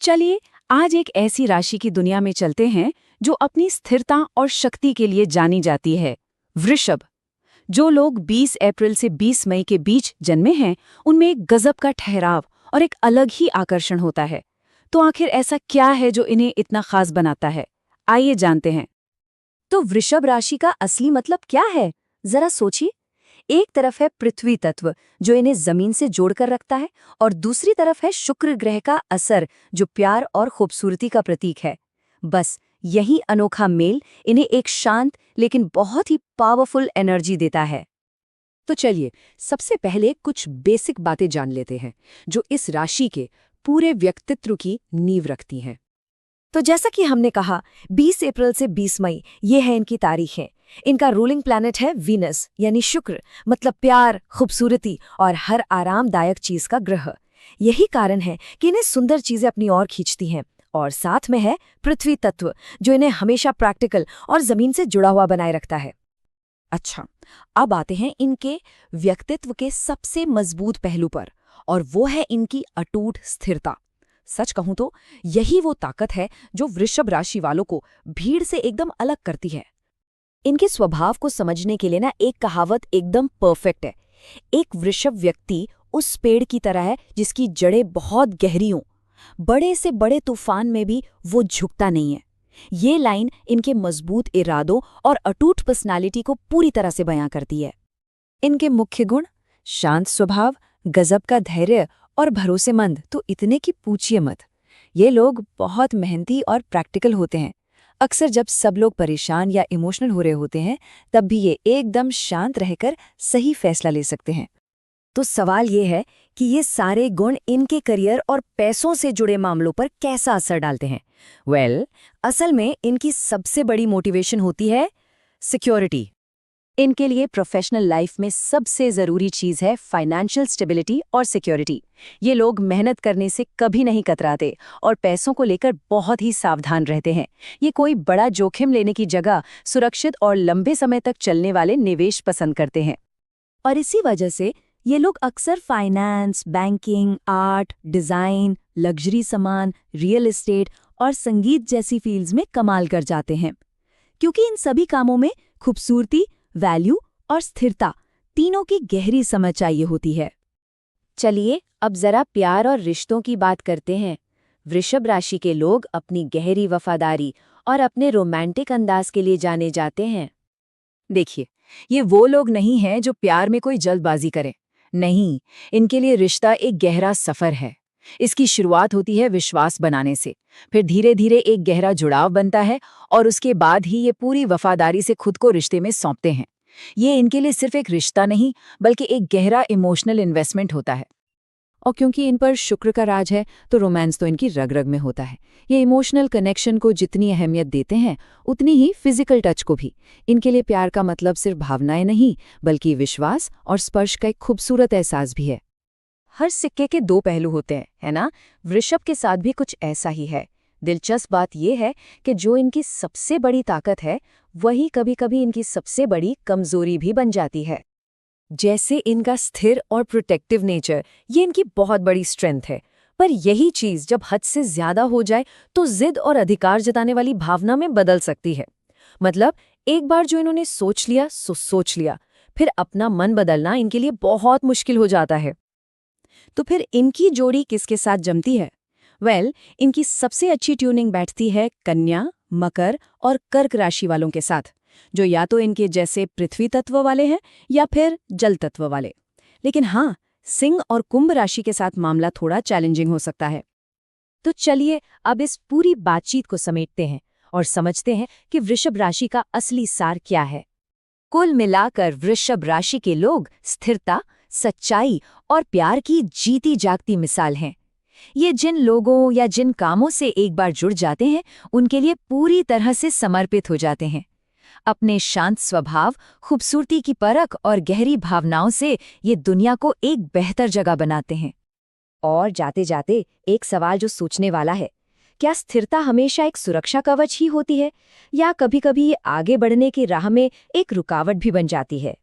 चलिए आज एक ऐसी राशि की दुनिया में चलते हैं जो अपनी स्थिरता और शक्ति के लिए जानी जाती है, वृषभ। जो लोग 20 अप्रैल से 20 मई के बीच जन्मे हैं, उनमें एक गजब का ठहराव और एक अलग ही आकर्षण होता है। तो आखिर ऐसा क्या है जो इन्हें इतना खास बनाता है? आइए जानते हैं। तो वृषभ राशि का असली मतलब क्या है, जरा सोचिए। एक तरफ है पृथ्वी तत्व जो इन्हें जमीन से जोड़कर रखता है, और दूसरी तरफ है शुक्र ग्रह का असर जो प्यार और खूबसूरती का प्रतीक है। बस यही अनोखा मेल इन्हें एक शांत लेकिन बहुत ही पावरफुल एनर्जी देता है। तो चलिए सबसे पहले कुछ बेसिक बातें जान लेते हैं जो इस राशि के पूरे व्यक्तित्व की नींव रखती हैं। तो जैसा कि हमने कहा, 20 अप्रैल से 20 मई ये है इनकी तारीखें। इनका रूलिंग प्लैनेट है वीनस यानी शुक्र, मतलब प्यार, खूबसूरती और हर आरामदायक चीज का ग्रह। यही कारण है कि इन्हें सुंदर चीजें अपनी ओर खींचती हैं। और साथ में है पृथ्वी तत्व जो इन्हें हमेशा प्रैक्टिकल और जमीन से जुड़ा हुआ बनाए रखता है। अच्छा, अब आते हैं इनके व्यक्तित्व के सबसे मजबूत पहलू पर, और वो है इनकी अटूट स्थिरता। सच कहूं तो यही वो ताकत है जो वृषभ राशि वालों को भीड़ से एकदम अलग करती है। इनके स्वभाव को समझने के लिए एक कहावत एकदम परफेक्ट है। एक वृषभ व्यक्ति उस पेड़ की तरह है जिसकी जड़ें बहुत गहरी हों, बड़े से बड़े तूफान में भी वो झुकता नहीं है। ये लाइन इनके मजबूत इरादों और अटूट पर्सनालिटी को पूरी तरह से बयां करती है। इनके मुख्य गुण: शांत स्वभाव, गजब का धैर्य और भरोसेमंद तो इतने कि पूछिए मत। ये लोग बहुत मेहनती और प्रैक्टिकल होते हैं। अक्सर जब सब लोग परेशान या इमोशनल हो रहे होते हैं, तब भी ये एकदम शांत रहकर सही फैसला ले सकते हैं। तो सवाल ये है कि ये सारे गुण इनके करियर और पैसों से जुड़े मामलों पर कैसा असर डालते हैं। असल में इनकी सबसे बड़ी मोटिवेशन होती है सिक्योरिटी। इनके लिए प्रोफेशनल लाइफ में सबसे ज़रूरी चीज़ है फाइनेंशियल स्टेबिलिटी और सिक्योरिटी। ये लोग मेहनत करने से कभी नहीं कतराते और पैसों को लेकर बहुत ही सावधान रहते हैं। ये कोई बड़ा जोखिम लेने की जगह सुरक्षित और लंबे समय तक चलने वाले निवेश पसंद करते हैं। और इसी वजह से ये लोग अक्सर finance, banking, art, design, luxury सामान, रियल एस्टेट और संगीत जैसी फील्ड्स में कमाल कर जाते हैं, क्योंकि इन सभी कामों में खूबसूरती, वैल्यू और स्थिरता तीनों की गहरी समझ चाहिए होती है। चलिए अब जरा प्यार और रिश्तों की बात करते हैं। वृषभ राशि के लोग अपनी गहरी वफादारी और अपने रोमांटिक अंदाज के लिए जाने जाते हैं। देखिए, ये वो लोग नहीं हैं जो प्यार में कोई जल्दबाजी करें। नहीं, इनके लिए रिश्ता एक गहरा सफर है। इसकी शुरुआत होती है विश्वास बनाने से, फिर धीरे धीरे एक गहरा जुड़ाव बनता है और उसके बाद ही ये पूरी वफादारी से खुद को रिश्ते में सौंपते हैं। ये इनके लिए सिर्फ एक रिश्ता नहीं, बल्कि एक गहरा इमोशनल इन्वेस्टमेंट होता है। और क्योंकि इन पर शुक्र का राज है, तो रोमांस तो इनकी रग रग में होता है। ये इमोशनल कनेक्शन को जितनी अहमियत देते हैं, उतनी ही फिजिकल टच को भी। इनके लिए प्यार का मतलब सिर्फ भावनाएं नहीं, बल्कि विश्वास और स्पर्श का एक खूबसूरत एहसास भी है। हर सिक्के के दो पहलू होते हैं, है ना? वृषभ के साथ भी कुछ ऐसा ही है। दिलचस्प बात यह है कि जो इनकी सबसे बड़ी ताकत है, वही कभी-कभी इनकी सबसे बड़ी कमजोरी भी बन जाती है। जैसे इनका स्थिर और प्रोटेक्टिव नेचर, ये इनकी बहुत बड़ी स्ट्रेंथ है। पर यही चीज जब हद से ज्यादा हो जाए तो जिद और अधिकार जताने वाली भावना में बदल सकती है। मतलब एक बार जो इन्होंने सोच लिया सो सोच लिया, फिर अपना मन बदलना इनके लिए बहुत मुश्किल हो जाता है। तो फिर इनकी जोड़ी किसके साथ जमती है? इनकी सबसे अच्छी ट्यूनिंग बैठती है कन्या, मकर और कर्क राशि वालों के साथ, जो या तो इनके जैसे पृथ्वी तत्व वाले हैं या फिर जल तत्व वाले। लेकिन हाँ, सिंह और कुंभ राशि के साथ मामला थोड़ा चैलेंजिंग हो सकता है। तो चलिए अब इस पूरी बातचीत को समेटते हैं और समझते हैं कि वृषभ राशि का असली सार क्या है। कुल मिलाकर वृषभ राशि के लोग स्थिरता, सच्चाई और प्यार की जीती जागती मिसाल हैं। ये जिन लोगों या जिन कामों से एक बार जुड़ जाते हैं, उनके लिए पूरी तरह से समर्पित हो जाते हैं। अपने शांत स्वभाव, खूबसूरती की परख और गहरी भावनाओं से ये दुनिया को एक बेहतर जगह बनाते हैं। और जाते जाते एक सवाल जो सोचने वाला है, क्या स्थिरता हमेशा एक सुरक्षा कवच ही होती है, या कभी-कभी ये आगे बढ़ने की राह में एक रुकावट भी बन जाती है?